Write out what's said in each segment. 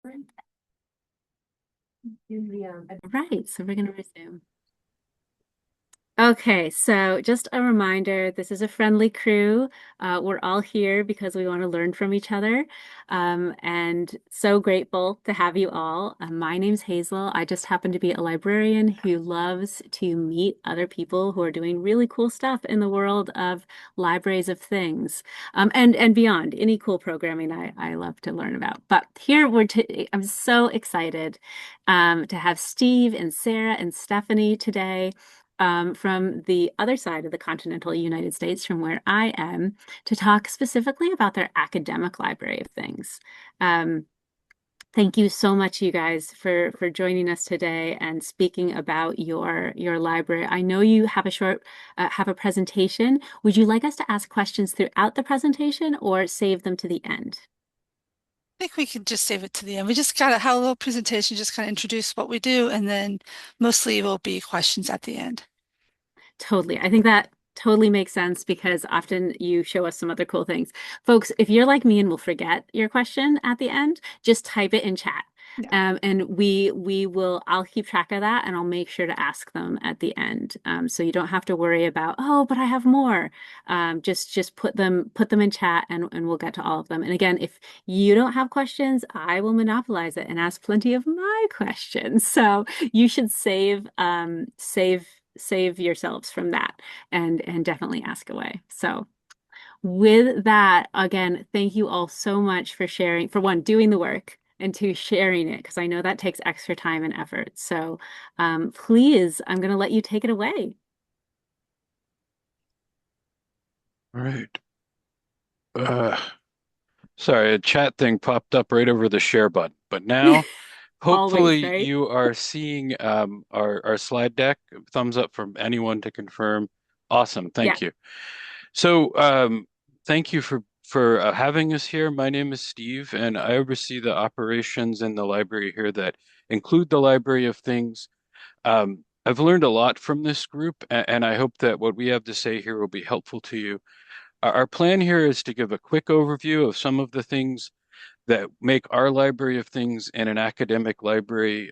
Right, so we're going to resume. Okay, so just a reminder, this is a friendly crew. We're all here because we want to learn from each other. And so grateful to have you all. My name's Hazel. I just happen to be a librarian who loves to meet other people who are doing really cool stuff in the world of libraries of things, and beyond. Any cool programming I love to learn about. But here I'm so excited to have Steve and Sarah and Stephanie today from the other side of the continental United States, from where I am, to talk specifically about their academic library of things. Um, Thank you so much, you guys, for joining us today and speaking about your library. I know you have have a presentation. Would you like us to ask questions throughout the presentation or save them to the end? I think we could just save it to the end. We just got to have a little presentation, just kind of introduce what we do, and then mostly it will be questions at the end. Totally. I think that totally makes sense because often you show us some other cool things. Folks, if you're like me and will forget your question at the end, just type it in chat. Yeah. And I'll keep track of that and I'll make sure to ask them at the end. So you don't have to worry about, oh, but I have more. Just put them in chat and we'll get to all of them. And again, if you don't have questions, I will monopolize it and ask plenty of my questions. So you should save yourselves from that and definitely ask away. So with that, again, thank you all so much for sharing, for one, doing the work, and two, sharing it, because I know that takes extra time and effort. So please, I'm going to let you take it away. All right. Uh, sorry, a chat thing popped up right over the share button. But now, Always, hopefully, right? you are seeing our slide deck. Thumbs up from anyone to confirm. Awesome. Yeah. Thank you. So, thank you for having us here. My name is Steve, and I oversee the operations in the library here that include the Library of Things. I've learned a lot from this group, and I hope that what we have to say here will be helpful to you. Our plan here is to give a quick overview of some of the things that make our library of things in an academic library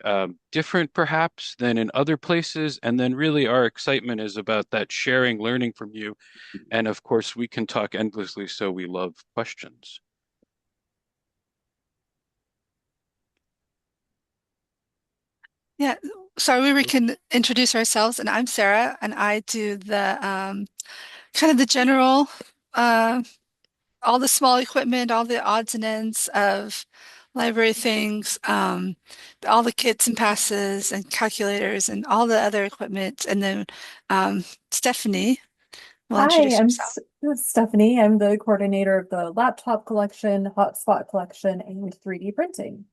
different, perhaps, than in other places. And then, really, our excitement is about that sharing, learning from you. And of course, we can talk endlessly, so we love questions. Yeah. So we can introduce ourselves, and I'm Sarah, and I do the kind of the general, uh, all the small equipment, all the odds and ends of library things, all the kits and passes and calculators and all the other equipment. And then Stephanie will Hi, introduce herself. Stephanie. I'm the coordinator of the laptop collection, hotspot collection, and 3D printing.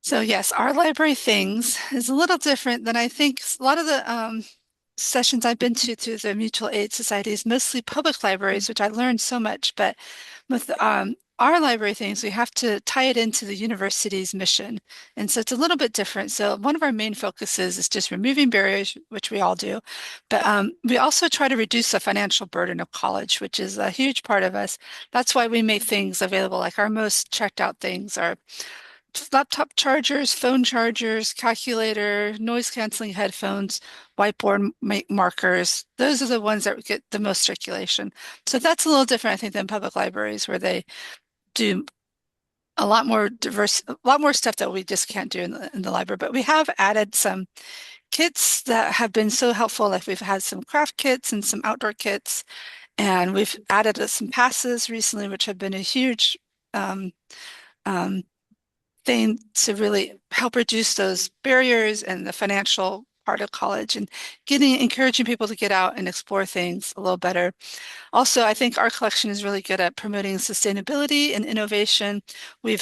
So yes, our library things is a little different than I think a lot of the sessions I've been to through the mutual aid societies, mostly public libraries, which I learned so much. But with our library things, we have to tie it into the university's mission. And so it's a little bit different. So one of our main focuses is just removing barriers, which we all do. But we also try to reduce the financial burden of college, which is a huge part of us. That's why we make things available. Like our most checked out things are laptop chargers, phone chargers, calculator, noise canceling headphones, whiteboard markers. Those are the ones that get the most circulation. So that's a little different, I think, than public libraries where they do a lot more diverse, a lot more stuff that we just can't do in the library. But we have added some kits that have been so helpful. Like we've had some craft kits and some outdoor kits, and we've added some passes recently, which have been a huge um, um, thing to really help reduce those barriers and the financial part of college and encouraging people to get out and explore things a little better. Also, I think our collection is really good at promoting sustainability and innovation. We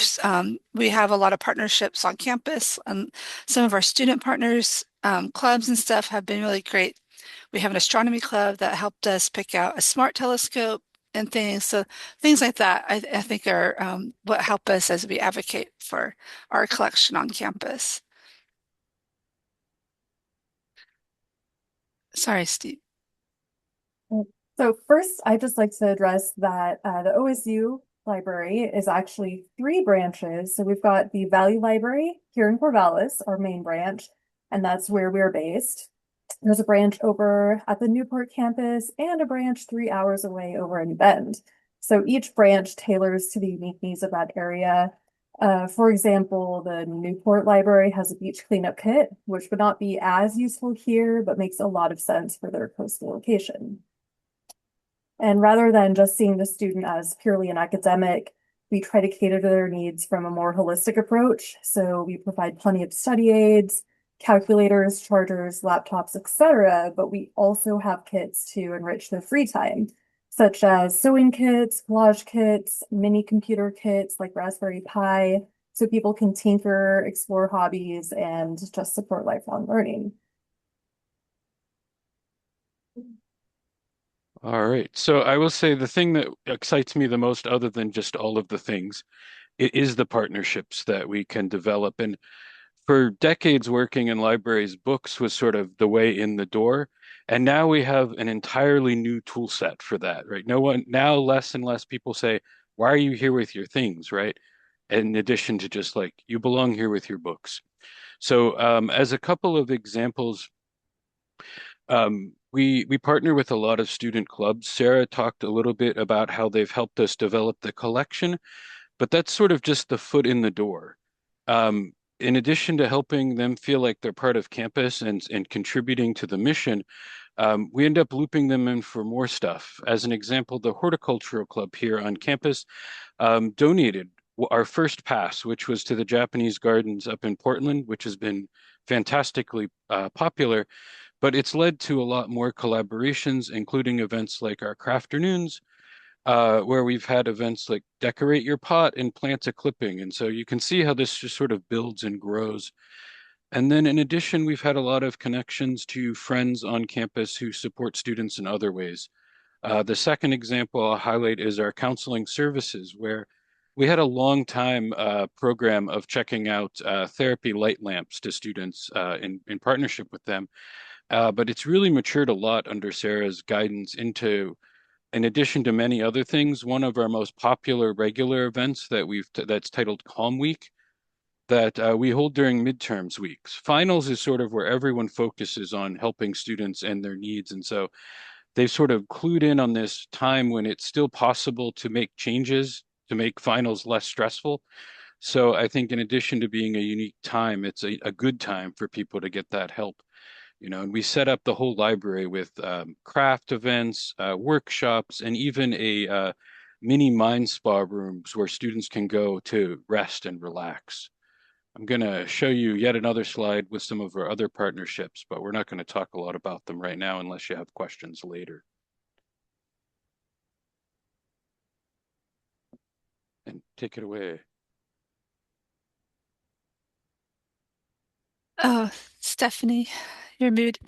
have a lot of partnerships on campus, and some of our student partners, clubs and stuff have been really great. We have an astronomy club that helped us pick out a smart telescope and things. So things like that, I think are what help us as we advocate for our collection on campus. Sorry, Steve. So first, I'd just like to address that the OSU library is actually three branches. So we've got the Valley Library here in Corvallis, our main branch, and that's where we're based. There's a branch over at the Newport campus and a branch 3 hours away over in Bend. So each branch tailors to the unique needs of that area. For example, the Newport Library has a beach cleanup kit, which would not be as useful here, but makes a lot of sense for their coastal location. And rather than just seeing the student as purely an academic, we try to cater to their needs from a more holistic approach. So we provide plenty of study aids, calculators, chargers, laptops, etc. But we also have kits to enrich their free time, such as sewing kits, collage kits, mini computer kits like Raspberry Pi, so people can tinker, explore hobbies, and just support lifelong learning. All right. So I will say the thing that excites me the most, other than just all of the things, it is the partnerships that we can develop. And for decades working in libraries, books was sort of the way in the door. And now we have an entirely new tool set for that, right? No one, now less and less people say, why are you here with your things, right? In addition to just like, you belong here with your books. So as a couple of examples, we partner with a lot of student clubs. Sarah talked a little bit about how they've helped us develop the collection, but that's sort of just the foot in the door. In addition to helping them feel like they're part of campus and contributing to the mission, we end up looping them in for more stuff. As an example, the horticultural club here on campus donated our first pass, which was to the Japanese gardens up in Portland, which has been fantastically popular. But it's led to a lot more collaborations, including events like our Crafternoons, where we've had events like decorate your pot and plant a clipping. And so you can see how this just sort of builds and grows. And then in addition, we've had a lot of connections to friends on campus who support students in other ways. The second example I'll highlight is our counseling services, where we had a long time program of checking out therapy light lamps to students in partnership with them. But it's really matured a lot under Sarah's guidance into, in addition to many other things, one of our most popular regular events that's titled Calm Week that we hold during midterms weeks. Finals is sort of where everyone focuses on helping students and their needs. And so they've sort of clued in on this time when it's still possible to make changes to make finals less stressful. So I think in addition to being a unique time, it's a good time for people to get that help. And we set up the whole library with craft events, workshops, and even a mini mind spa rooms where students can go to rest and relax. I'm going to show you yet another slide with some of our other partnerships, but we're not going to talk a lot about them right now unless you have questions later. And take it away. Oh, Stephanie, you're muted,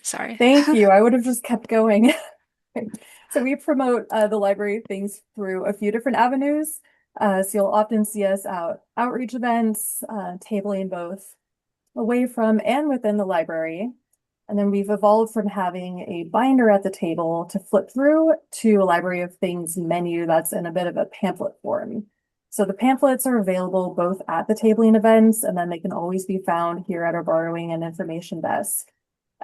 sorry. Thank you. I would have just kept going. So we promote the library things through a few different avenues. So you'll often see us out outreach events, tabling both away from and within the library. And then we've evolved from having a binder at the table to flip through to a library of things menu that's in a bit of a pamphlet form. So the pamphlets are available both at the tabling events, and then they can always be found here at our borrowing and information desk.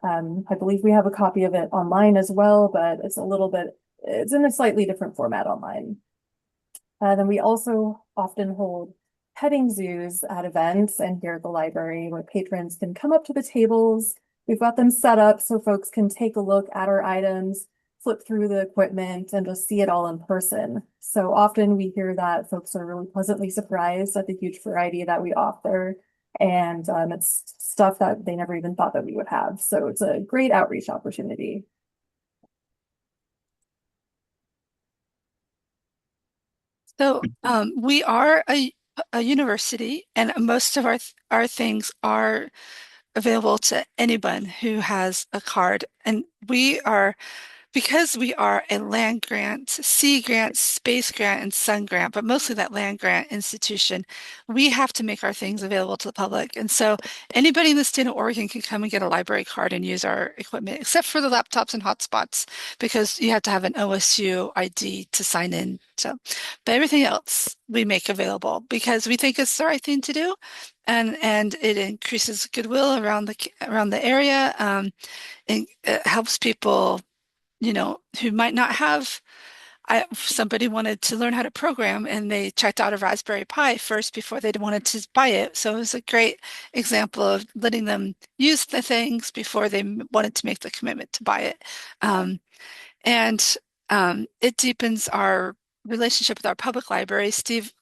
I believe we have a copy of it online as well, but it's in a slightly different format online. Then we also often hold petting zoos at events and here at the library where patrons can come up to the tables. We've got them set up so folks can take a look at our items, flip through the equipment, and just see it all in person. So often we hear that folks are really pleasantly surprised at the huge variety that we offer. And it's stuff that they never even thought that we would have. So it's a great outreach opportunity. So we are a university, and most of our things are available to anyone who has a card. And we are because we are a land grant, sea grant, space grant, and sun grant, but mostly that land grant institution, we have to make our things available to the public. And so anybody in the state of Oregon can come and get a library card and use our equipment, except for the laptops and hotspots, because you have to have an OSU ID to sign in. So, but everything else we make available because we think it's the right thing to do, and it increases goodwill around the area. It helps people who might not have. Somebody wanted to learn how to program and they checked out a Raspberry Pi first before they wanted to buy it. So it was a great example of letting them use the things before they wanted to make the commitment to buy it. And it deepens our relationship with our public library. Steve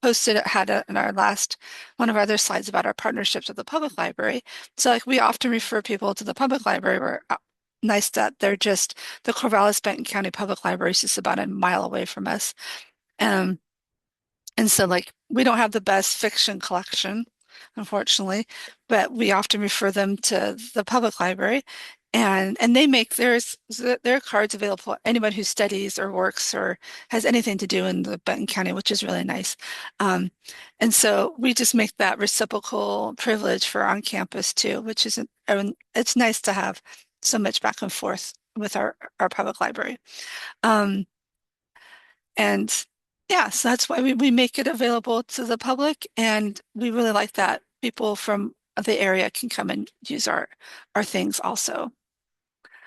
in our last one of our other slides about our partnerships with the public library. So like we often refer people to the public library. We're nice that they're just the Corvallis-Benton County Public Library is just about a mile away from us. Um, and so like we don't have the best fiction collection, unfortunately, but we often refer them to the public library. And they make their cards available for anyone who studies or works or has anything to do in the Benton County, which is really nice. And so we just make that reciprocal privilege for on campus too, which is it's nice to have so much back and forth with our public library. And yeah, so that's why we make it available to the public, and we really like that people from the area can come and use our things also.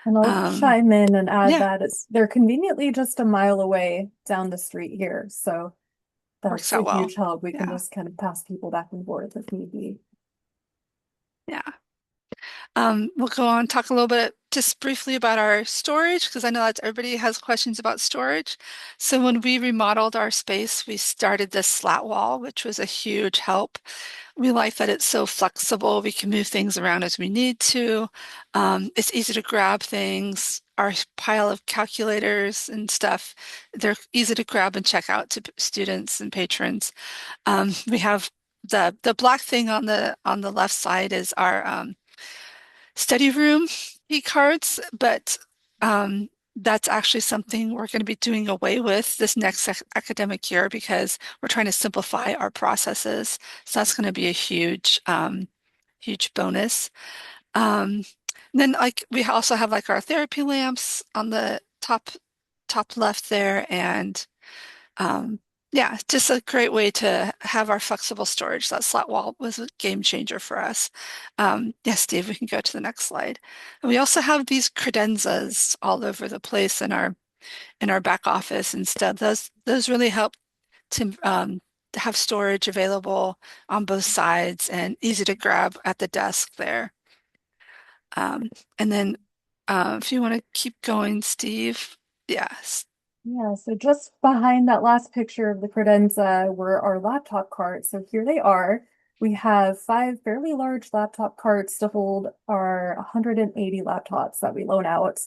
And I'll chime in and add Yeah, that they're conveniently just a mile away down the street here. So works that's a out well. huge help. We can Yeah, just kind of pass people back and forth if need be. yeah. We'll go on talk a little bit just briefly about our storage because I know that everybody has questions about storage. So when we remodeled our space, we started this slat wall, which was a huge help. We like that it's so flexible. We can move things around as we need to. It's easy to grab things. Our pile of calculators and stuff, they're easy to grab and check out to students and patrons. We have the black thing on the left side is our study room e-cards, but that's actually something we're going to be doing away with this next academic year because we're trying to simplify our processes. So that's going to be a huge, huge bonus. Then like we also have like our therapy lamps on the top left there, and yeah, just a great way to have our flexible storage. That slat wall was a game changer for us. Yes, Steve, we can go to the next slide. And we also have these credenzas all over the place in our back office and stuff. Those really help to have storage available on both sides and easy to grab at the desk there. And then if you want to keep going, Steve, yes. Yeah, so just behind that last picture of the credenza were our laptop carts. So here they are. We have 5 fairly large laptop carts to hold our 180 laptops that we loan out.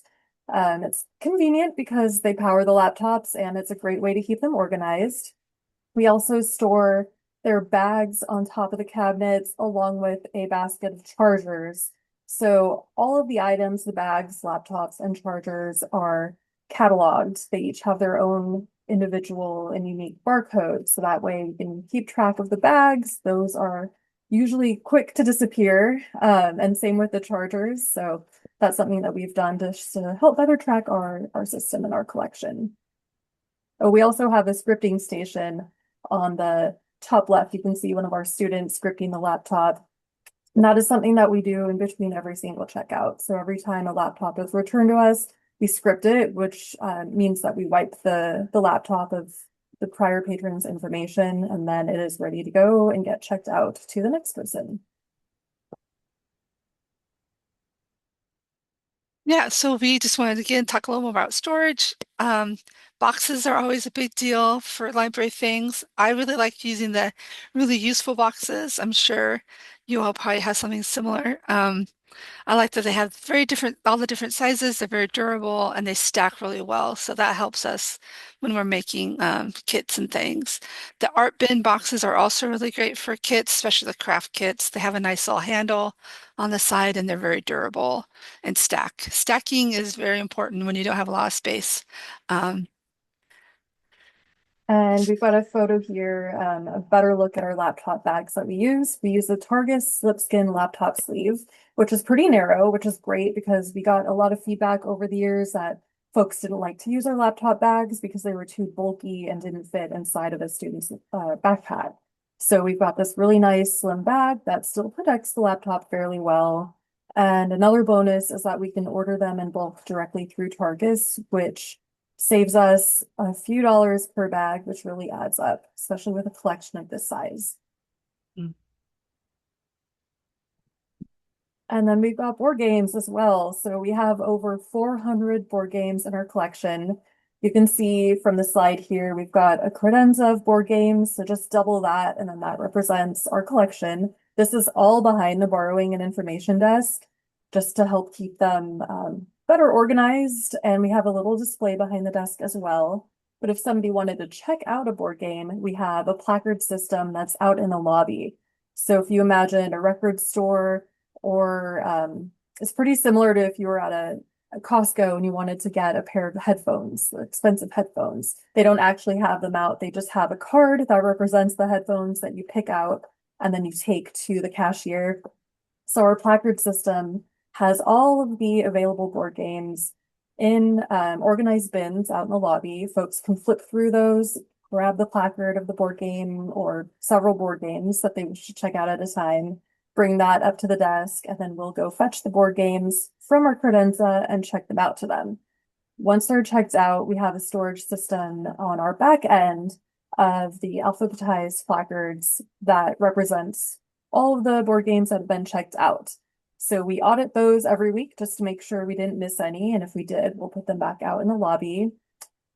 It's convenient because they power the laptops and it's a great way to keep them organized. We also store their bags on top of the cabinets along with a basket of chargers. So all of the items, the bags, laptops, and chargers are cataloged. They each have their own individual and unique barcodes. So that way you can keep track of the bags. Those are usually quick to disappear. And same with the chargers. So that's something that we've done to help better track our system and our collection. Oh, we also have a scripting station on the top left. You can see one of our students scripting the laptop. And that is something that we do in between every single checkout. So every time a laptop is returned to us, we script it, which means that we wipe the laptop of the prior patron's information, and then it is ready to go and get checked out to the next person. Yeah, so we just wanted to again talk a little more about storage. Boxes are always a big deal for library things. I really like using the really useful boxes. I'm sure you all probably have something similar. I like that they have all the different sizes. They're very durable and they stack really well. So that helps us when we're making kits and things. The art bin boxes are also really great for kits, especially the craft kits. They have a nice little handle on the side and they're very durable and stack. Stacking is very important when you don't have a lot of space. Um, And we've got a photo here, a better look at our laptop bags that we use. We use the Targus Slipskin laptop sleeve, which is pretty narrow, which is great because we got a lot of feedback over the years that folks didn't like to use our laptop bags because they were too bulky and didn't fit inside of a student's backpack. So we've got this really nice slim bag that still protects the laptop fairly well. And another bonus is that we can order them in bulk directly through Targus, which saves us a few dollars per bag, which really adds up, especially with a collection of this size. Mm. And then we've got board games as well. So we have over 400 board games in our collection. You can see from the slide here, we've got a credenza of board games. So just double that, and then that represents our collection. This is all behind the borrowing and information desk, just to help keep them better organized. And we have a little display behind the desk as well. But if somebody wanted to check out a board game, we have a placard system that's out in the lobby. So if you imagine a record store, or it's pretty similar to if you were at a Costco and you wanted to get a pair of headphones, expensive headphones. They don't actually have them out. They just have a card that represents the headphones that you pick out and then you take to the cashier. So our placard system has all of the available board games in organized bins out in the lobby. Folks can flip through those, grab the placard of the board game or several board games that they should check out at a time, bring that up to the desk, and then we'll go fetch the board games from our credenza and check them out to them. Once they're checked out, we have a storage system on our back end of the alphabetized placards that represents all of the board games that have been checked out. So we audit those every week just to make sure we didn't miss any. And if we did, we'll put them back out in the lobby.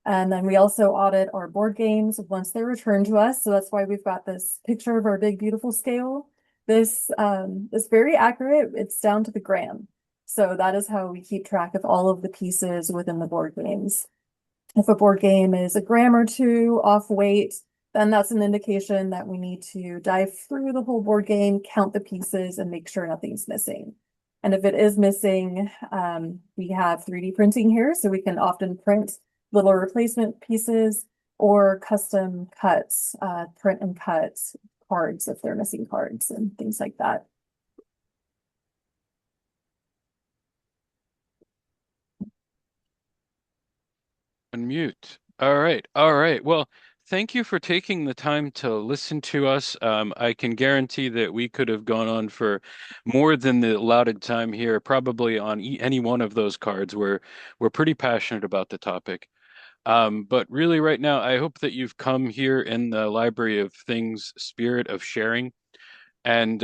And then we also audit our board games once they return to us. So that's why we've got this picture of our big, beautiful scale. This is very accurate. It's down to the gram. So that is how we keep track of all of the pieces within the board games. If a board game is a gram or two off weight, then that's an indication that we need to dive through the whole board game, count the pieces, and make sure nothing's missing. And if it is missing, we have 3D printing here, so we can often print little replacement pieces or custom cuts, print and cut cards if they're missing cards and things like that. Unmute. All right. All right. Well, thank you for taking the time to listen to us. I can guarantee that we could have gone on for more than the allotted time here, probably on any one of those cards. We're pretty passionate about the topic. But really, right now, I hope that you've come here in the Library of Things spirit of sharing. And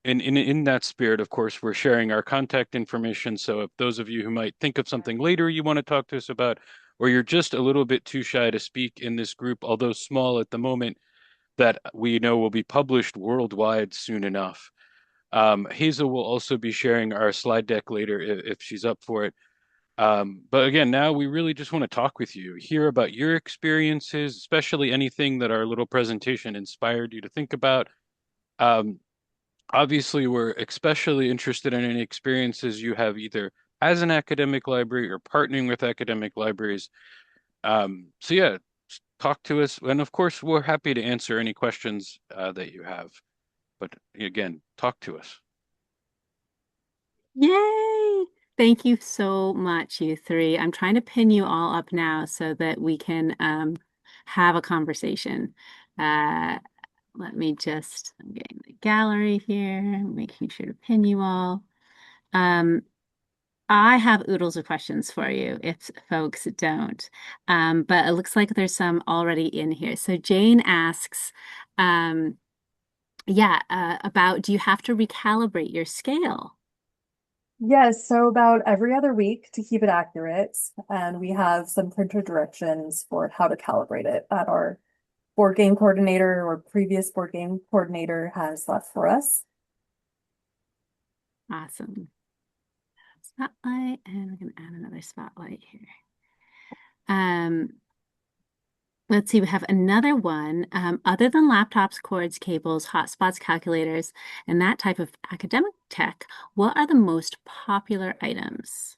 in that spirit, of course, we're sharing our contact information. So if those of you who might think of something later you want to talk to us about, or you're just a little bit too shy to speak in this group, although small at the moment, that we know will be published worldwide soon enough. Hazel will also be sharing our slide deck later if she's up for it. But again, now we really just want to talk with you, hear about your experiences, especially anything that our little presentation inspired you to think about. Um, Obviously, we're especially interested in any experiences you have either as an academic library or partnering with academic libraries. So yeah, talk to us. And of course, we're happy to answer any questions that you have. But again, talk to us. Yay! Thank you so much, you three. I'm trying to pin you all up now so that we can have a conversation. Uh, I'm getting the gallery here, making sure to pin you all. Um, I have oodles of questions for you if folks don't. But it looks like there's some already in here. So Jane asks, um, about do you have to recalibrate your scale? Yes, so about every other week to keep it accurate. And we have some printer directions for how to calibrate it that our board game coordinator or previous board game coordinator has left for us. Awesome. Spotlight, and we're going to add another spotlight here. Um, let's see, we have another one. Other than laptops, cords, cables, hotspots, calculators, and that type of academic tech, what are the most popular items?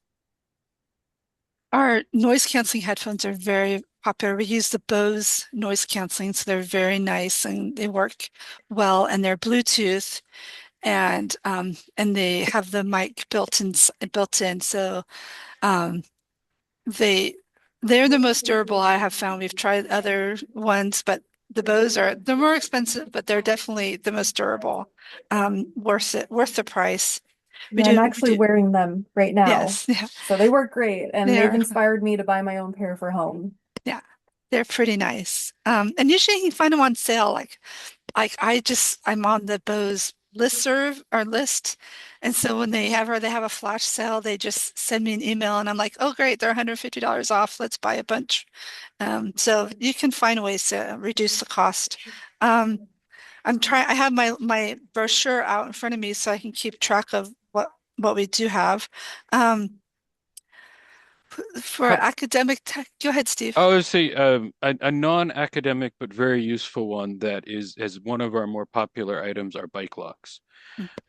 Our noise canceling headphones are very popular. We use the Bose noise canceling, so they're very nice and they work well, and they're Bluetooth, and they have the mic built in. So um, they they're the most durable I have found. We've tried other ones, but the Bose they're more expensive, but they're definitely the most durable. Worth it, worth the price. Yeah, I'm actually wearing them right now. Yes, yeah, So they work great and they've they're inspired me to buy my own pair for home. yeah, they're pretty nice. And usually you can find them on sale. I'm on the Bose listserv or list. And so when they have a flash sale, they just send me an email and I'm like, oh great, they're $150 off. Let's buy a bunch. So you can find ways to reduce the cost. Um, I have my brochure out in front of me so I can keep track of what we do have. Um, for How, academic tech, go ahead, Steve. I would say a non-academic but very useful one that is as one of our more popular items are bike locks.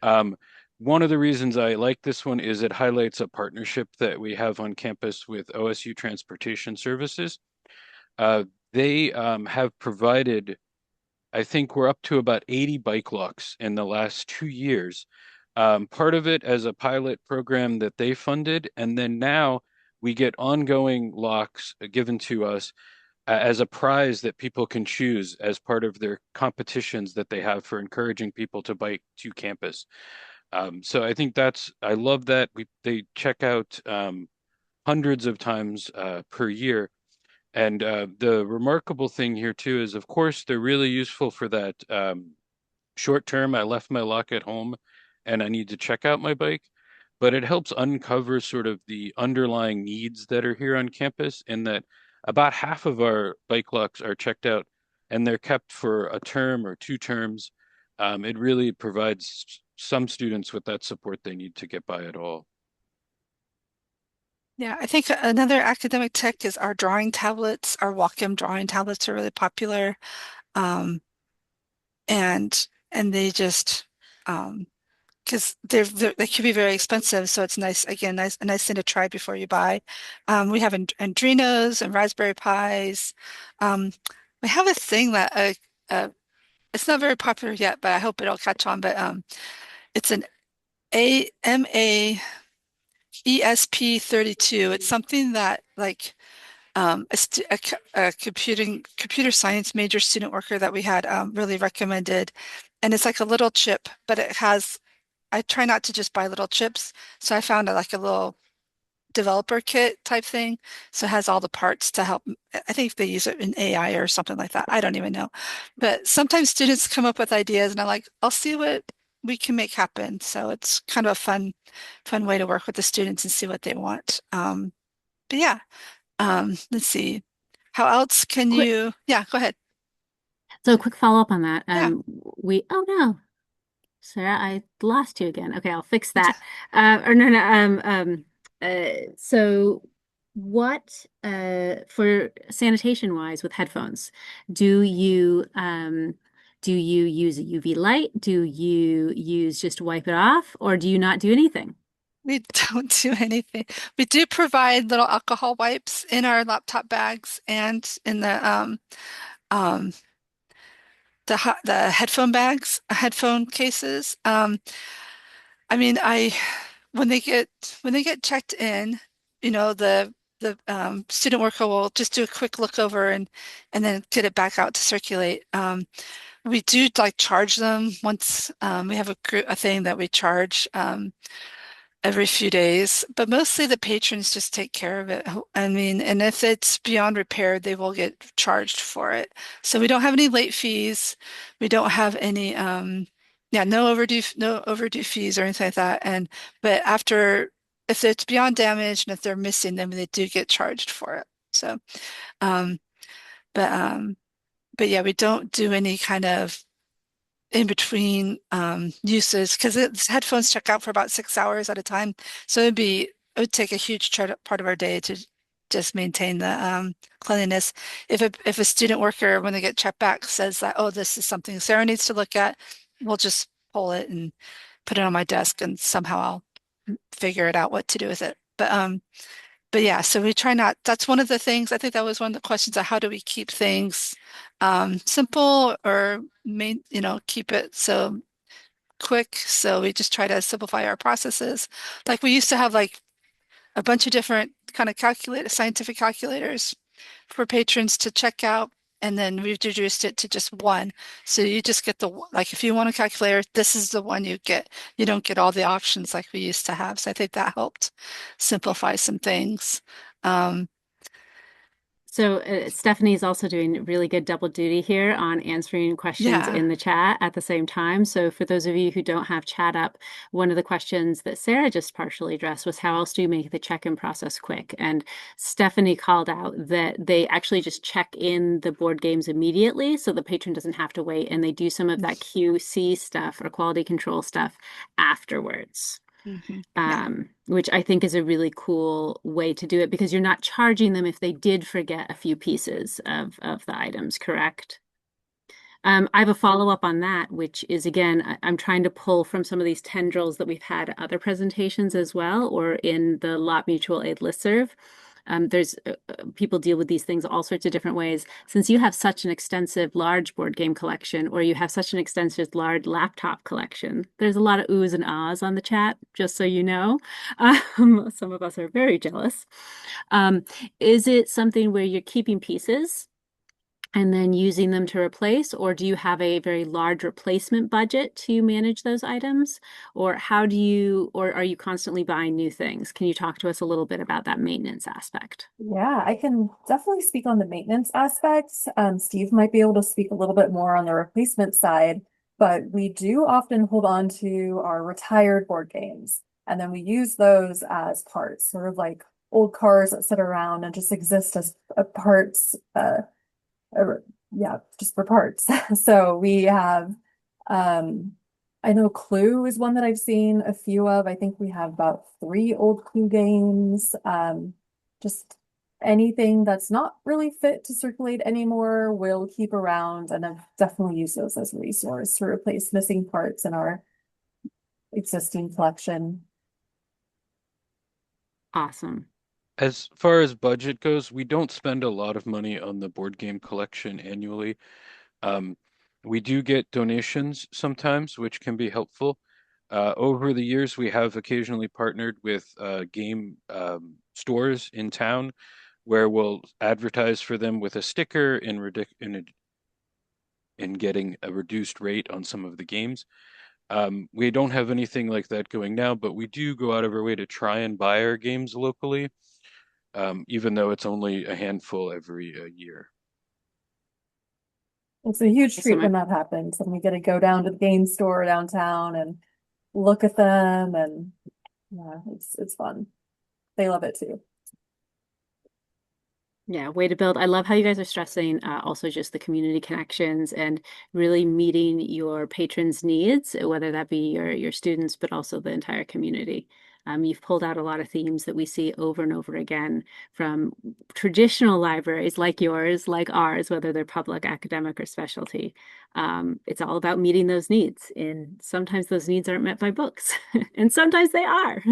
Um, one of the reasons I like this one is it highlights a partnership that we have on campus with OSU Transportation Services. Uh, they have provided, I think we're up to about 80 bike locks in the last 2 years. Part of it as a pilot program that they funded, and then now we get ongoing locks given to us as a prize that people can choose as part of their competitions that they have for encouraging people to bike to campus. So I think I love that. They check out hundreds of times per year. And the remarkable thing here too is, of course, they're really useful for that short term. I left my lock at home and I need to check out my bike, but it helps uncover sort of the underlying needs that are here on campus, in that about half of our bike locks are checked out and they're kept for a term or 2 terms. It really provides some students with that support they need to get by at all. Yeah, I think another academic tech is our drawing tablets. Our Wacom drawing tablets are really popular. Um, and they just because they can be very expensive, so it's nice again, a nice thing to try before you buy. We have Adrenos and Raspberry Pis. Um, we have a thing that it's not very popular yet, but I hope it'll catch on. But it's an AMA ESP32. It's something that like a computer science major student worker that we had really recommended, and it's like a little chip, but it has. I try not to just buy little chips, so I found like a little developer kit type thing. So it has all the parts to help. I think they use it in AI or something like that. I don't even know. But sometimes students come up with ideas and I'm like, I'll see what we can make happen. So it's kind of a fun way to work with the students and see what they want. But yeah, let's see. How else can Quick, you? Yeah, go ahead. so a quick follow-up on that. Yeah. Oh no, Sarah, I lost you again. Okay, I'll fix that. Or no, no, so what, for sanitation wise with headphones, do you use a UV light? Do you use just wipe it off, or do you not do anything? We don't do anything. We do provide little alcohol wipes in our laptop bags and in um the headphone bags, headphone cases. I mean, I when they get checked in, you know, the student worker will just do a quick look over and then get it back out to circulate. We do like charge them once. We have a thing that we charge. Every few days, but mostly the patrons just take care of it. I mean, and if it's beyond repair, they will get charged for it. So we don't have any late fees. We don't have any, yeah, no overdue fees or anything like that. But if it's beyond damage and if they're missing them, they do get charged for it. So, um, but, um, but yeah, we don't do any kind of in between uses because headphones check out for about 6 hours at a time. So it would take a huge part of our day to just maintain the cleanliness. If a student worker, when they get checked back, says that, oh, this is something Sarah needs to look at, we'll just pull it and put it on my desk and somehow I'll figure it out what to do with it. But yeah, so we try not, that's one of the things, I think that was one of the questions of how do we keep things simple or keep it so quick. So we just try to simplify our processes. Like we used to have like a bunch of different kind of scientific calculators for patrons to check out. And then we've reduced it to just one. So you just get like if you want a calculator, this is the one you get. You don't get all the options like we used to have. So I think that helped simplify some things. Um, So Stephanie's also doing really good double duty here on answering questions yeah. in the chat at the same time. So for those of you who don't have chat up, one of the questions that Sarah just partially addressed was how else do you make the check-in process quick? And Stephanie called out that they actually just check in the board games immediately so the patron doesn't have to wait, and they do some of that QC stuff or quality control stuff afterwards. Yeah. Which I think is a really cool way to do it because you're not charging them if they did forget a few pieces of the items, correct? I have a follow-up on that, which is again, I'm trying to pull from some of these tendrils that we've had at other presentations as well, or in the Lot Mutual Aid listserv. There's people deal with these things all sorts of different ways. Since you have such an extensive large board game collection, or you have such an extensive large laptop collection, there's a lot of oohs and ahs on the chat, just so you know. Some of us are very jealous. Is it something where you're keeping pieces and then using them to replace, or do you have a very large replacement budget to manage those items? Or or are you constantly buying new things? Can you talk to us a little bit about that maintenance aspect? Yeah, I can definitely speak on the maintenance aspects. Steve might be able to speak a little bit more on the replacement side, but we do often hold on to our retired board games, and then we use those as parts, sort of like old cars that sit around and just exist as parts, yeah, just for parts. So we have, um, I know Clue is one that I've seen a few of. I think we have about 3 old Clue games. Just anything that's not really fit to circulate anymore, we'll keep around, and I've definitely used those as a resource to replace missing parts in our existing collection. Awesome. As far as budget goes, we don't spend a lot of money on the board game collection annually. Um, we do get donations sometimes, which can be helpful. Over the years, we have occasionally partnered with game stores in town where we'll advertise for them with a sticker in getting a reduced rate on some of the games. We don't have anything like that going now, but we do go out of our way to try and buy our games locally, even though it's only a handful every year. It's a huge So treat when that happens, and we get to go down to the game store downtown and look at them, and yeah, it's fun. They love it too. Yeah, way to build. I love how you guys are stressing also just the community connections and really meeting your patrons' needs, whether that be your students, but also the entire community. You've pulled out a lot of themes that we see over and over again from traditional libraries like yours, like ours, whether they're public, academic, or specialty. It's all about meeting those needs, and sometimes those needs aren't met by books, and sometimes they are.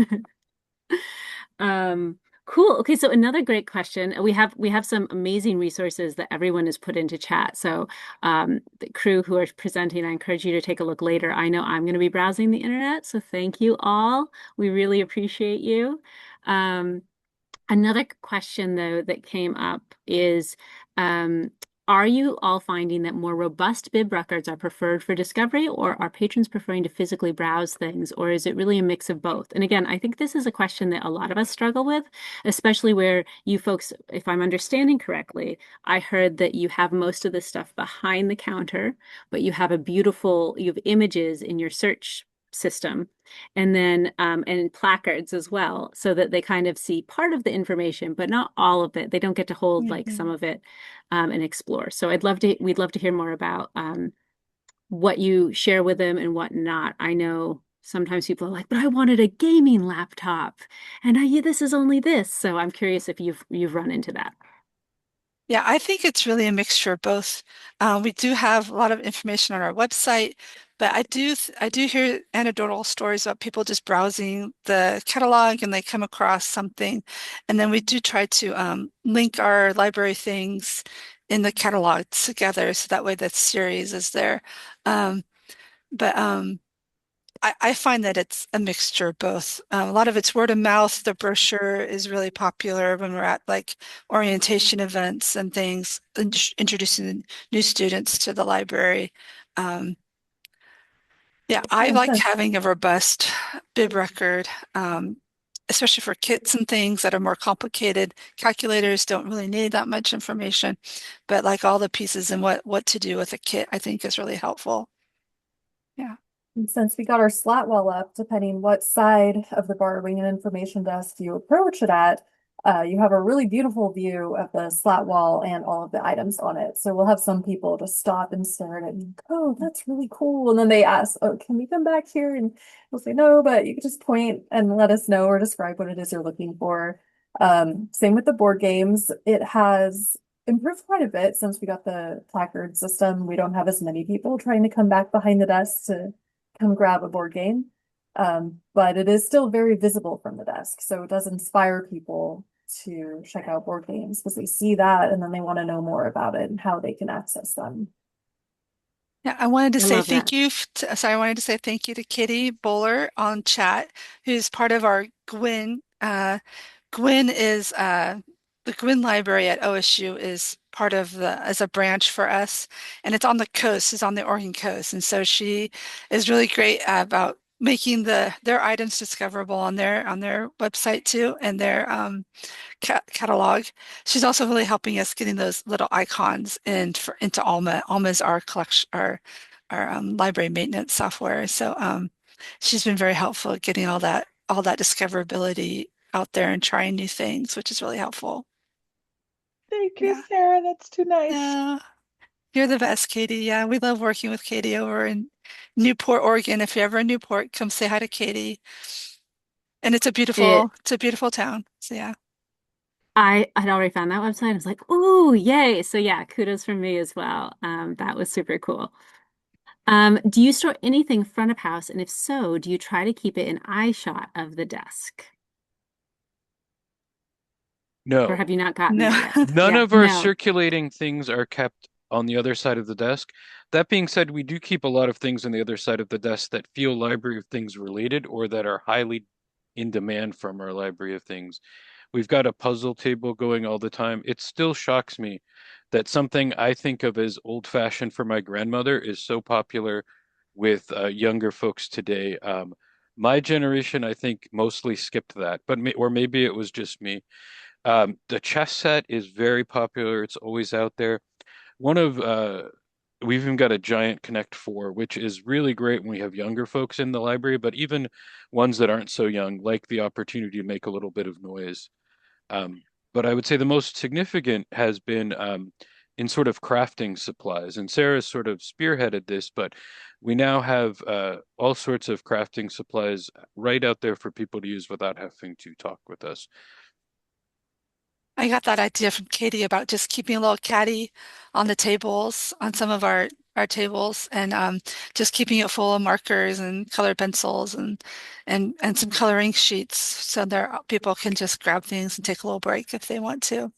Cool. Okay, so another great question. We have some amazing resources that everyone has put into chat. So the crew who are presenting, I encourage you to take a look later. I know I'm going to be browsing the internet, so thank you all. We really appreciate you. Another question though that came up is are you all finding that more robust bib records are preferred for discovery, or are patrons preferring to physically browse things, or is it really a mix of both? And again, I think this is a question that a lot of us struggle with, especially where you folks, if I'm understanding correctly, I heard that you have most of this stuff behind the counter, but you have you have images in your search system, and then and placards as well, so that they kind of see part of the information but not all of it. They don't get to hold like some of it and explore. So we'd love to hear more about what you share with them and what not. I know sometimes people are like, but I wanted a gaming laptop and this is only this. So I'm curious if you've run into that. Yeah, I think it's really a mixture of both. We do have a lot of information on our website, but I do hear anecdotal stories about people just browsing the catalog and they come across something, and then we do try to link our library things in the catalog together, so that way the series is there. Um, but I find that it's a mixture of both. A lot of it's word of mouth. The brochure is really popular when we're at like orientation events and things, introducing new students to the library. Um, yeah, I Makes like sense. having a robust bib record, especially for kits and things that are more complicated. Calculators don't really need that much information, but like all the pieces and what to do with a kit, I think is really helpful. Yeah. And since we got our slat wall up, depending what side of the borrowing and information desk you approach it at, you have a really beautiful view of the slat wall and all of the items on it. So we'll have some people just stop and stare at it and, oh, that's really cool. And then they ask, oh, can we come back here? And we'll say, no, but you can just point and let us know or describe what it is you're looking for. Same with the board games. It has improved quite a bit since we got the placard system. We don't have as many people trying to come back behind the desk to come grab a board game. But it is still very visible from the desk. So it does inspire people to check out board games because they see that and then they want to know more about it and how they can access them. Yeah, I wanted to I say love that. thank you. Sorry, I wanted to say thank you to Kitty Bowler on chat, who's part of our Gwyn. Gwyn is the Gwyn Library at OSU is part of the as a branch for us, and it's on the coast, it's on the Oregon coast, and so she is really great about making their items discoverable on their website too, and their catalog. She's also really helping us getting those little icons into Alma. Alma is our collection, our library maintenance software. So she's been very helpful at getting all that discoverability out there and trying new things, which is really helpful. Thank you, Yeah. Sarah. That's too nice. Yeah. You're the best, Katie. Yeah, we love working with Katie over in Newport, Oregon. If you're ever in Newport, come say hi to Katie. And It it's a beautiful town. So yeah. I had already found that website. I was like, ooh, yay. So yeah, kudos from me as well. That was super cool. Do you store anything front of house? And if so, do you try to keep it an eye shot of the desk? Or No. have you not gotten No. there yet? None Yeah, of our no. circulating things are kept on the other side of the desk. That being said, we do keep a lot of things on the other side of the desk that feel Library of Things related or that are highly in demand from our Library of Things. We've got a puzzle table going all the time. It still shocks me that something I think of as old-fashioned for my grandmother is so popular with younger folks today. My generation, I think, mostly skipped that, but or maybe it was just me. The chess set is very popular. It's always out there. One of we've even got a giant Connect 4, which is really great when we have younger folks in the library, but even ones that aren't so young like the opportunity to make a little bit of noise. Um, but I would say the most significant has been in sort of crafting supplies. And Sarah's sort of spearheaded this, but we now have all sorts of crafting supplies right out there for people to use without having to talk with us. I got that idea from Katie about just keeping a little caddy on the tables, on some of our tables, and just keeping it full of markers and colored pencils and some coloring sheets, so there people can just grab things and take a little break if they want to.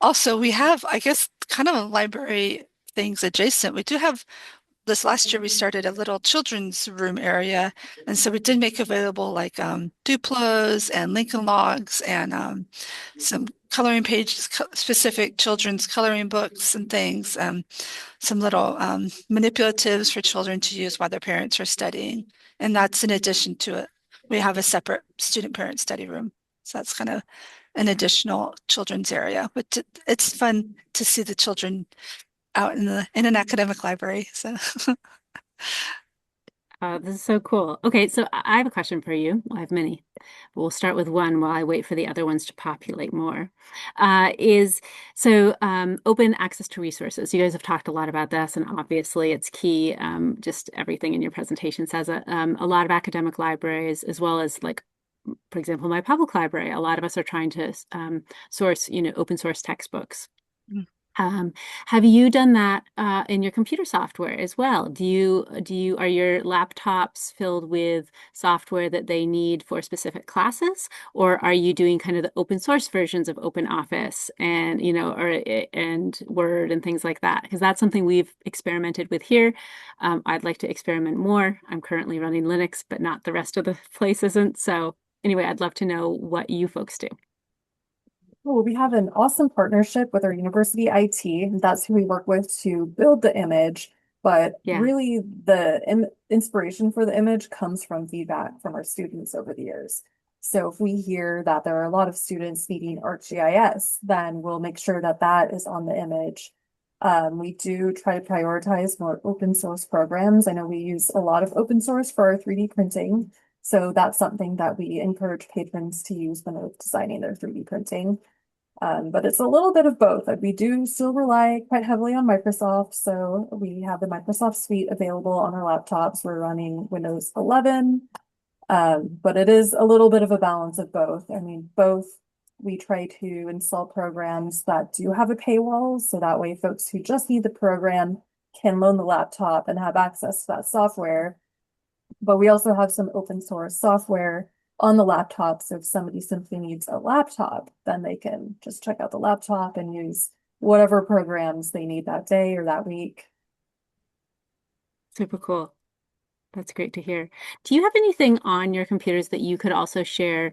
Also, we have, I guess, kind of a library things adjacent. We do have this last year we started a little children's room area, and so we did make available like Duplos and Lincoln Logs and some coloring pages, specific children's coloring books and things, some little manipulatives for children to use while their parents are studying, and that's in addition to it. We have a separate student parent study room, so that's kind of an additional children's area, but it's fun to see the children out in an academic library. So This is so cool. Okay, so I have a question for you. Well, I have many, but we'll start with one while I wait for the other ones to populate more. Is so open access to resources. You guys have talked a lot about this, and obviously it's key. Just everything in your presentation says it. A lot of academic libraries, as well as like, for example, my public library. A lot of us are trying to source, open source textbooks. Mm. Um, have you done that in your computer software as well? Are your laptops filled with software that they need for specific classes, or are you doing kind of the open source versions of OpenOffice and and Word and things like that? Because that's something we've experimented with here. I'd like to experiment more. I'm currently running Linux, but not the rest of the place isn't. So anyway, I'd love to know what you folks do. Well, we have an awesome partnership with our university IT. That's who we work with to build the image. But Yeah. really, the inspiration for the image comes from feedback from our students over the years. So if we hear that there are a lot of students needing ArcGIS, then we'll make sure that that is on the image. We do try to prioritize more open source programs. I know we use a lot of open source for our 3D printing. So that's something that we encourage patrons to use when they're designing their 3D printing. But it's a little bit of both. Like we do still rely quite heavily on Microsoft. So we have the Microsoft Suite available on our laptops. We're running Windows 11. But it is a little bit of a balance of both. I mean, both we try to install programs that do have a paywall. So that way folks who just need the program can loan the laptop and have access to that software. But we also have some open source software on the laptop. So if somebody simply needs a laptop, then they can just check out the laptop and use whatever programs they need that day or that week. Super cool. That's great to hear. Do you have anything on your computers that you could also share?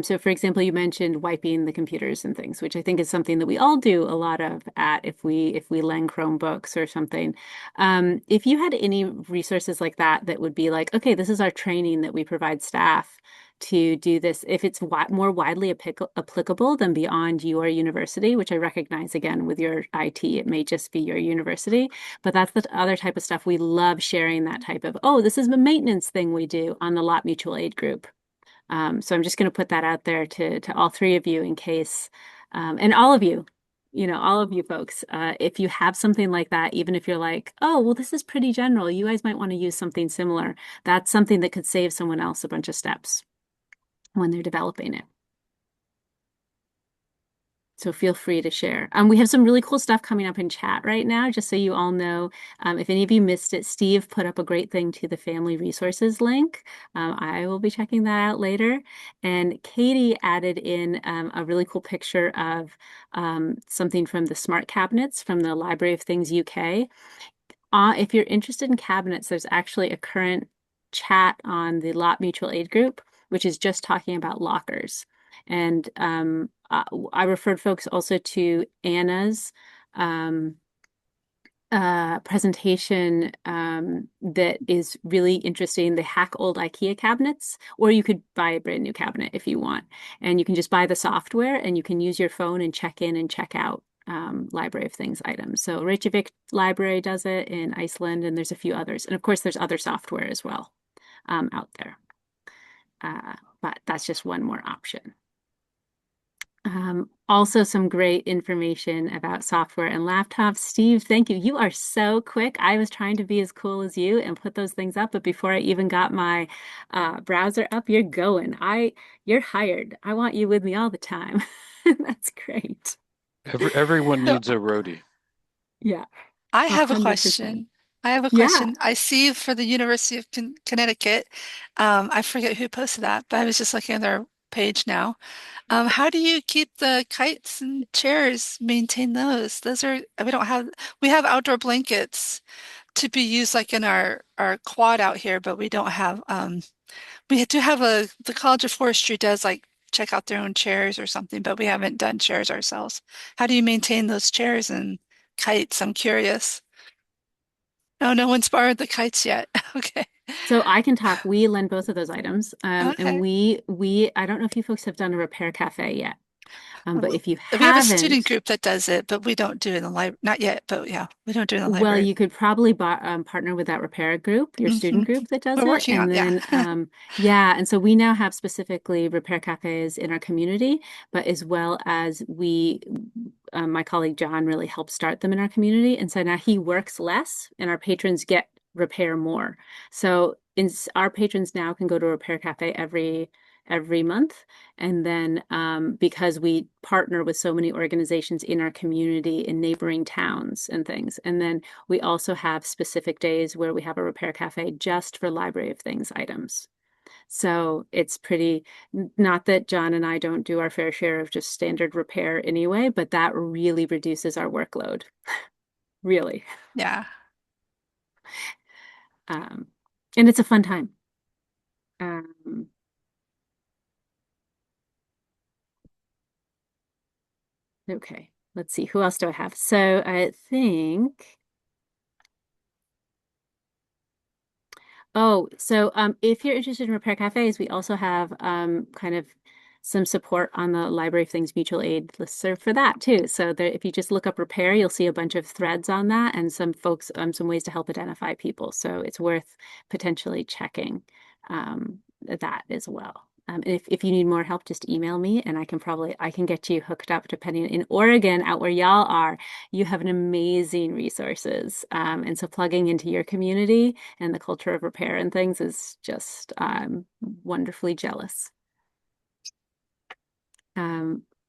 So for example, you mentioned wiping the computers and things, which I think is something that we all do a lot of at if we lend Chromebooks or something. If you had any resources like that that would be like, okay, this is our training that we provide staff to do this, if it's more widely applicable than beyond your university, which I recognize again with your IT, it may just be your university. But that's the other type of stuff. We love sharing that type of, oh, this is the maintenance thing we do on the Lot Mutual Aid group. So I'm just going to put that out there to all three of you in case, and all of you, all of you folks, if you have something like that, even if you're like, oh, well, this is pretty general, you guys might want to use something similar. That's something that could save someone else a bunch of steps when they're developing it. So feel free to share. We have some really cool stuff coming up in chat right now, just so you all know. If any of you missed it, Steve put up a great thing to the family resources link. I will be checking that out later. And Katie added in a really cool picture of something from the smart cabinets from the Library of Things UK. If you're interested in cabinets, there's actually a current chat on the Lot Mutual Aid group, which is just talking about lockers. And I referred folks also to Anna's presentation that is really interesting. The hack old IKEA cabinets, or you could buy a brand new cabinet if you want. And you can just buy the software and you can use your phone and check in and check out Library of Things items. So Reykjavik Library does it in Iceland, and there's a few others. And of course, there's other software as well out there. But that's just one more option. Also some great information about software and laptops. Steve, thank you. You are so quick. I was trying to be as cool as you and put those things up, but before I even got my browser up, you're going. You're hired. I want you with me all the time. That's great. Everyone So needs a roadie. Yeah, I have a 100%. question. I have a Yeah. question. I see for the University of Connecticut, I forget who posted that, but I was just looking at their page now. How do you keep the kites and chairs, maintain those? We have outdoor blankets to be used like in our quad out here, but we don't have, we do have the College of Forestry does like check out their own chairs or something, but we haven't done chairs ourselves. How do you maintain those chairs and kites? I'm curious. Oh, no one's borrowed the kites yet. Okay. So I can talk. We lend both of those items. And Okay. I don't know if you folks have done a repair cafe yet. But if you We have a student haven't, group that does it, but we don't do it in the library. Not yet, but yeah, we don't do it in the well, library. you could probably partner with that repair group, your Hmm. student group that does We're it. working And on, yeah. then, yeah. And so we now have specifically repair cafes in our community, but as well as my colleague John really helped start them in our community. And so now he works less and our patrons get repair more. So our patrons now can go to a repair cafe every month. And then because we partner with so many organizations in our community in neighboring towns and things. And then we also have specific days where we have a repair cafe just for Library of Things items. So it's pretty, not that John and I don't do our fair share of just standard repair anyway, but that really reduces our workload. Really. Yeah. Um, and it's a fun time. Um, okay, let's see. Who else do I have? So I think. Oh, so if you're interested in repair cafes, we also have kind of some support on the Library of Things mutual aid listserv for that too. So there, if you just look up repair, you'll see a bunch of threads on that and some folks, some ways to help identify people. So it's worth potentially checking that as well. If you need more help, just email me and I can get you hooked up depending in Oregon, out where y'all are, you have an amazing resources. And so plugging into your community and the culture of repair and things is just wonderfully jealous.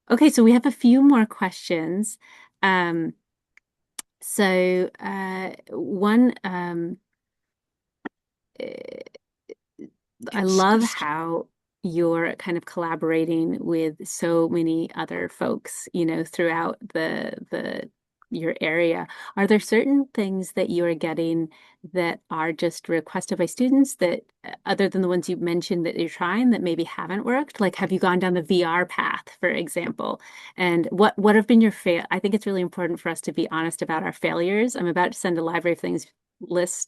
Okay, so we have a few more questions. Um, one, I Yes. love how you're kind of collaborating with so many other folks, throughout the your area. Are there certain things that you're getting that are just requested by students that, other than the ones you mentioned that you're trying that maybe haven't worked? Like, have you gone down the VR path, for example? And what have been your fail? I think it's really important for us to be honest about our failures. I'm about to send a Library of Things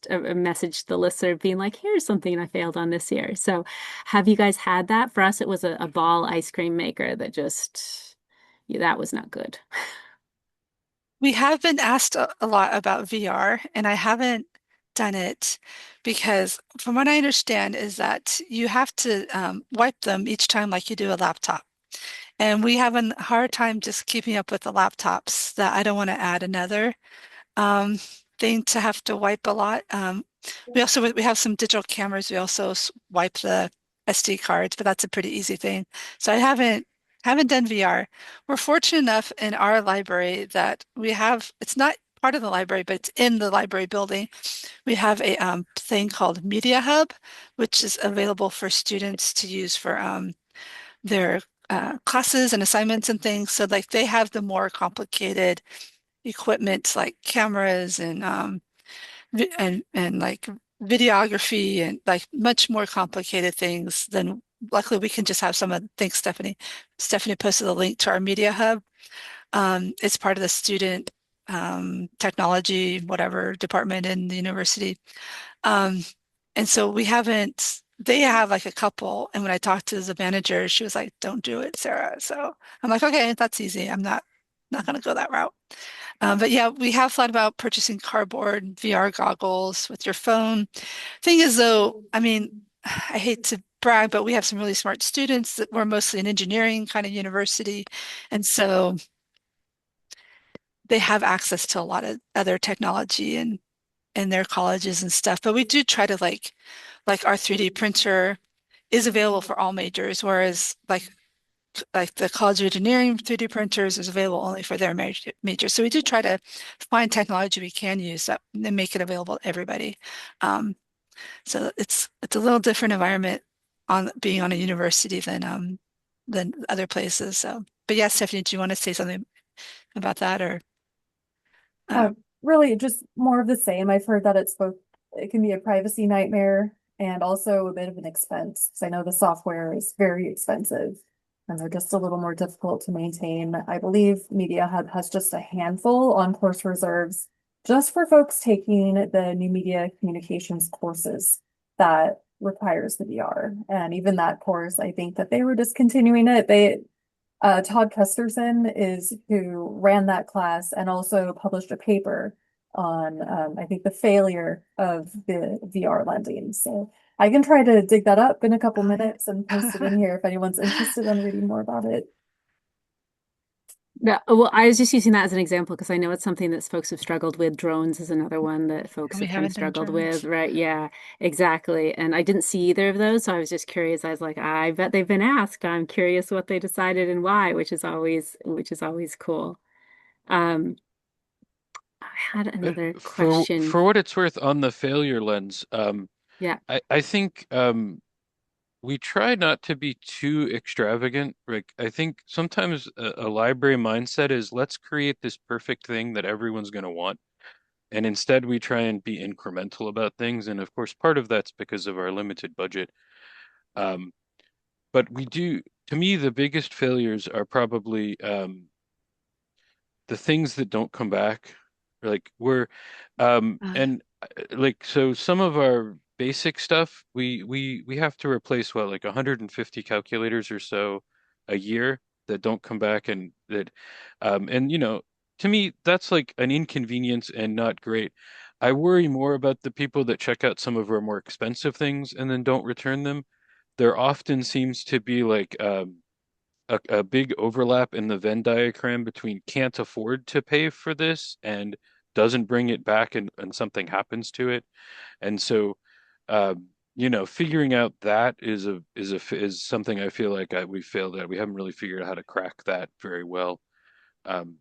a message to the listener being like, here's something I failed on this year. So have you guys had that? For us, it was a ball ice cream maker that just, yeah, that was not good. We have been asked a lot about VR, and I haven't done it because, from what I understand, is that you have to wipe them each time like you do a laptop. And we have a hard time just keeping up with the laptops that I don't want to add another um, thing to have to wipe a lot. We have some digital cameras. We also wipe the SD cards, but that's a pretty easy thing. So I haven't done VR. We're fortunate enough in our library that we have, it's not part of the library, but it's in the library building. We have a thing called Media Hub, which is available for students to use for their classes and assignments and things. So like they have the more complicated equipment like cameras and and like videography and like much more complicated things than luckily we can just have some of thanks Stephanie posted a link to our media hub. It's part of the student technology whatever department in the university. um, and so we haven't they have like a couple, and when I talked to the manager she was like, don't do it, Sarah. So I'm like, okay, that's easy. I'm not going to go that route. But yeah, we have thought about purchasing cardboard VR goggles with your phone. Thing is, though, I mean, I hate to brag, but we have some really smart students that we're mostly an engineering kind of university. And so they have access to a lot of other technology and in their colleges and stuff. But we do try to like our 3D printer is available for all majors, whereas like the College of Engineering 3D printers is available only for their major. So we do try to find technology we can use that and make it available to everybody. Um, so it's a little different environment on being on a university than other places. So, but yes, Stephanie, do you want to say something about that or Uh, uh, really just more of the same. I've heard that it can be a privacy nightmare and also a bit of an expense. So I know the software is very expensive and they're just a little more difficult to maintain. I believe Media Hub has just a handful on course reserves just for folks taking the new media communications courses that requires the VR. And even that course, I think that they were discontinuing it. Todd Kesterson is who ran that class and also published a paper on, I think, the failure of the VR lending. So I can try to dig that up in a couple minutes and post it in here if anyone's interested in reading more about it. Yeah, well, I was just using that as an example because I know it's something that folks have struggled with. Drones is another one that folks We have kind of haven't done struggled drones. with, right? Yeah, exactly. And I didn't see either of those, so I was just curious. I was like, I bet they've been asked. I'm curious what they decided and why, which is always cool. Um, I had But another question. for what it's worth, on the failure lens, Yeah. I think we try not to be too extravagant. Like I think sometimes a library mindset is let's create this perfect thing that everyone's going to want. And instead we try and be incremental about things. And of course, part of that's because of our limited budget. Um, but we do, to me, the biggest failures are probably the things that don't come back. Like we're and like so some of our basic stuff we have to replace what like 150 calculators or so a year that don't come back and that and to me that's like an inconvenience and not great. I worry more about the people that check out some of our more expensive things and then don't return them. There often seems to be like a big overlap in the Venn diagram between can't afford to pay for this and doesn't bring it back and something happens to it. And so, figuring out that is something I feel like we failed at. We haven't really figured out how to crack that very well. Um,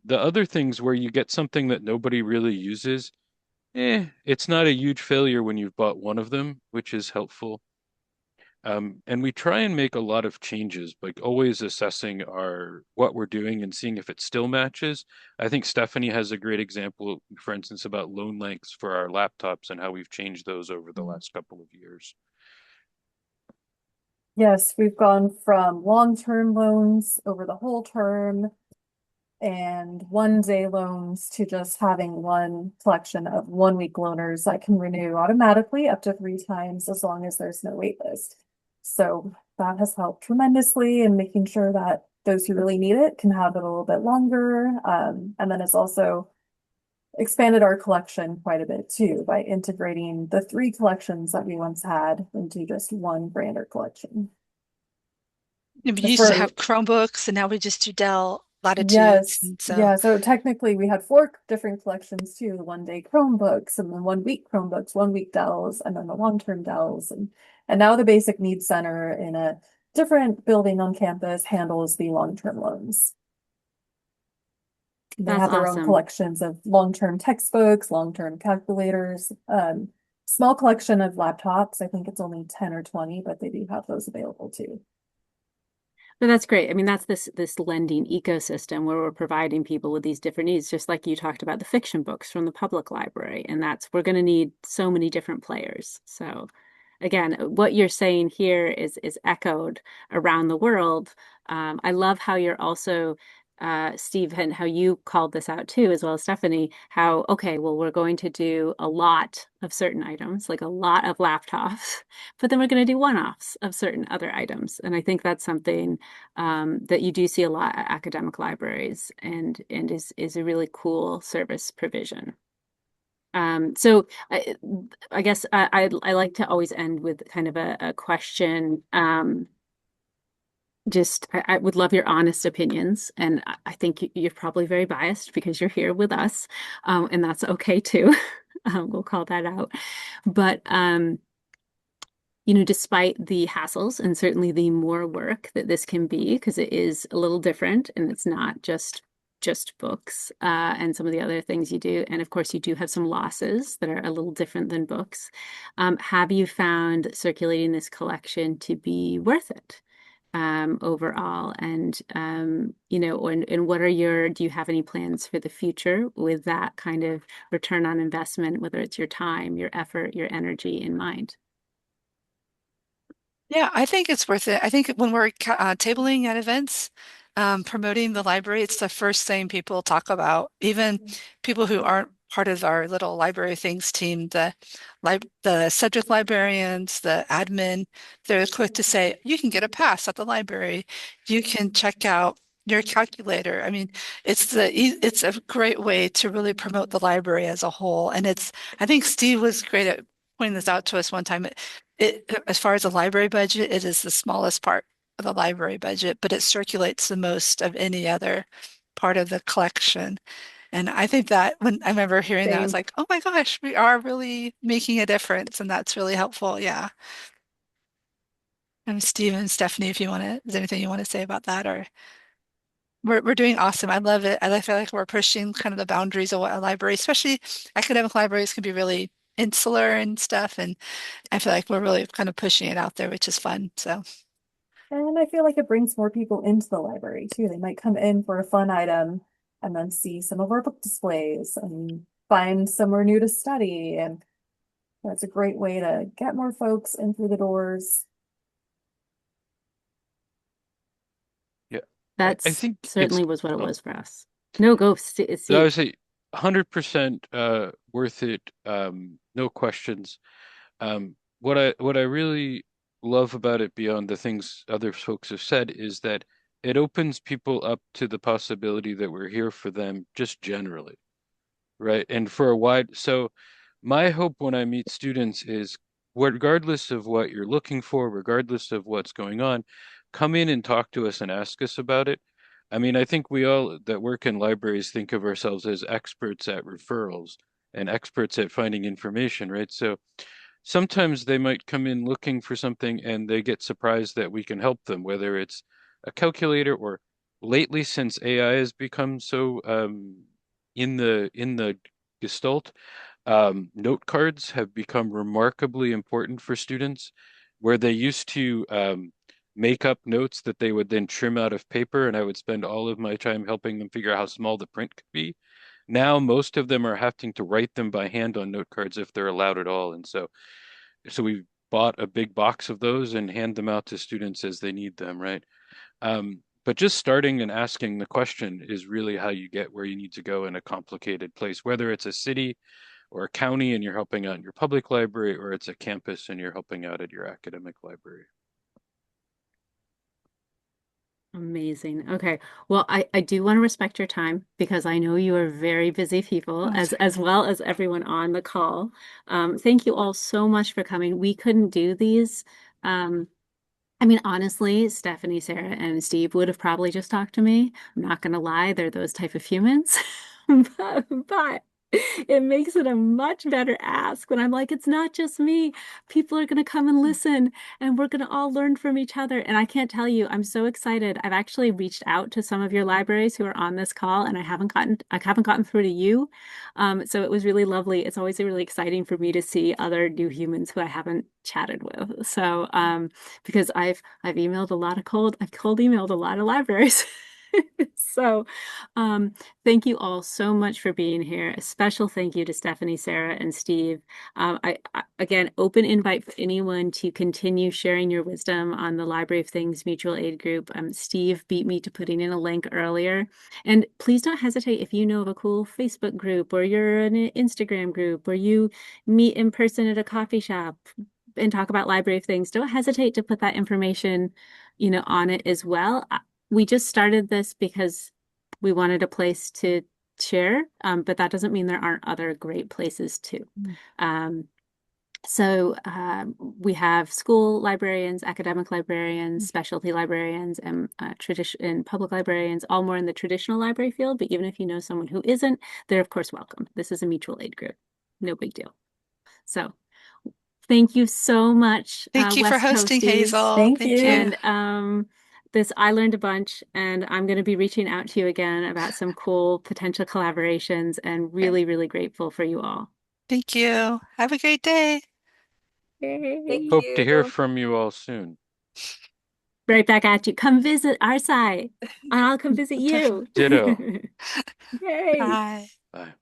the other things where you get something that nobody really uses, it's not a huge failure when you've bought one of them, which is helpful. And we try and make a lot of changes, like always assessing our what we're doing and seeing if it still matches. I think Stephanie has a great example, for instance, about loan lengths for our laptops and how we've changed those over the last couple of years. Yes, we've gone from long-term loans over the whole term and 1 day loans to just having one collection of 1 week loaners that can renew automatically up to 3 times as long as there's no wait list. So that has helped tremendously in making sure that those who really need it can have it a little bit longer. And then it's also expanded our collection quite a bit too by integrating the 3 collections that we once had into just one grander collection. We As used to for have Chromebooks, and now we just do Dell Latitudes. Yes, And so, yeah. So technically, we had 4 different collections too: the 1 day Chromebooks, and then 1 week Chromebooks, 1 week Dells, and then the long-term Dells, and now the Basic Needs Center in a different building on campus handles the long-term loans. They That's have their own awesome. collections of long-term textbooks, long-term calculators, small collection of laptops. I think it's only 10 or 20, but they do have those available too. But that's great. I mean, that's this lending ecosystem where we're providing people with these different needs, just like you talked about the fiction books from the public library. And that's we're going to need so many different players. So again, what you're saying here is echoed around the world. I love how you're also Steve, and how you called this out too, as well as Stephanie, how, okay, well, we're going to do a lot of certain items, like a lot of laptops, but then we're going to do one-offs of certain other items. And I think that's something that you do see a lot at academic libraries and is a really cool service provision. So I guess I like to always end with kind of a question. Just I would love your honest opinions, and I think you're probably very biased because you're here with us, and that's okay too. We'll call that out. But despite the hassles and certainly the more work that this can be, because it is a little different and it's not just books and some of the other things you do. And of course, you do have some losses that are a little different than books. Have you found circulating this collection to be worth it overall? And and what are do you have any plans for the future with that kind of return on investment, whether it's your time, your effort, your energy in mind? yeah, I think it's worth it. I think when we're tabling at events, promoting the library, it's the first thing people talk about. Even people who aren't part of our little library things team, the subject librarians, the admin, they're quick to say, you can get a pass at the library. You can check out your calculator. I mean, it's a great way to really promote the library as a whole. And I think Steve was great at pointing this out to us one time. As far as the library budget, it is the smallest part of the library budget, but it circulates the most of any other part of the collection. And I think that when I remember hearing that, I was Same. like, oh my gosh, we are really making a difference. And that's really helpful. Yeah. And Steve and Stephanie, if you want to, is there anything you want to say about that? Or we're doing awesome. I love it. Feel like we're pushing kind of the boundaries of what a library, especially academic libraries, can be really insular and stuff. And I feel like we're really kind of pushing it out there, which is fun. So And I feel like it brings more people into the library too. They might come in for a fun item and then see some of our book displays and find somewhere new to study. And that's a great way to get more folks in through the doors. Yeah, I That's think it's certainly was what it oh, was for us. No, go, I Steve. would say 100% worth it. No questions. What I really love about it beyond the things other folks have said is that it opens people up to the possibility that we're here for them just generally, right? And for a wide, so my hope when I meet students is regardless of what you're looking for, regardless of what's going on, come in and talk to us and ask us about it. I mean, I think we all that work in libraries think of ourselves as experts at referrals and experts at finding information, right? So sometimes they might come in looking for something and they get surprised that we can help them, whether it's a calculator or lately since AI has become so in the gestalt, note cards have become remarkably important for students, where they used to make up notes that they would then trim out of paper, and I would spend all of my time helping them figure out how small the print could be. Now, most of them are having to write them by hand on note cards if they're allowed at all. And so we bought a big box of those and hand them out to students as they need them, right? But just starting and asking the question is really how you get where you need to go in a complicated place, whether it's a city or a county and you're helping out in your public library, or it's a campus and you're helping out at your academic library. Amazing. Okay. Well, I do want to respect your time because I know you are very busy people oh, as well as everyone on the call. Thank you all so much for coming. We couldn't do these. Um, I mean, honestly, Stephanie, Sarah, and Steve would have probably just talked to me. I'm not gonna lie, they're those type of humans. But it makes it a much better ask when I'm like, it's not just me. People are gonna come and listen, and we're gonna all learn from each other. And I can't tell you, I'm so excited. I've actually reached out to some of your libraries who are on this call, and I haven't gotten through to you. So it was really lovely. It's always really exciting for me to see other new humans who I haven't chatted with. So because I've cold emailed a lot of libraries. So, thank you all so much for being here. A special thank you to Stephanie, Sarah, and Steve. Again, open invite for anyone to continue sharing your wisdom on the Library of Things mutual aid group. Steve beat me to putting in a link earlier. And please don't hesitate if you know of a cool Facebook group or you're in an Instagram group or you meet in person at a coffee shop and talk about Library of Things. Don't hesitate to put that information, on it as well. We just started this because we wanted a place to share, but that doesn't mean there aren't other great places too. Um, we have school librarians, academic librarians, specialty librarians, and public librarians, all more in the traditional library field. But even if you know someone who isn't, they're of course welcome. This is a mutual aid group. No big deal. So thank you so much, thank you for West hosting, Coasties. Hazel. Thank Thank you. you. And I learned a bunch, and I'm going to be reaching out to you again about some cool potential collaborations, and really, really grateful for you all. Thank you. Have a great day. Yay. Hope to hear from you all soon. Right back at you. Come visit our site, and I'll come visit you. Ditto. Yay. Bye. Bye.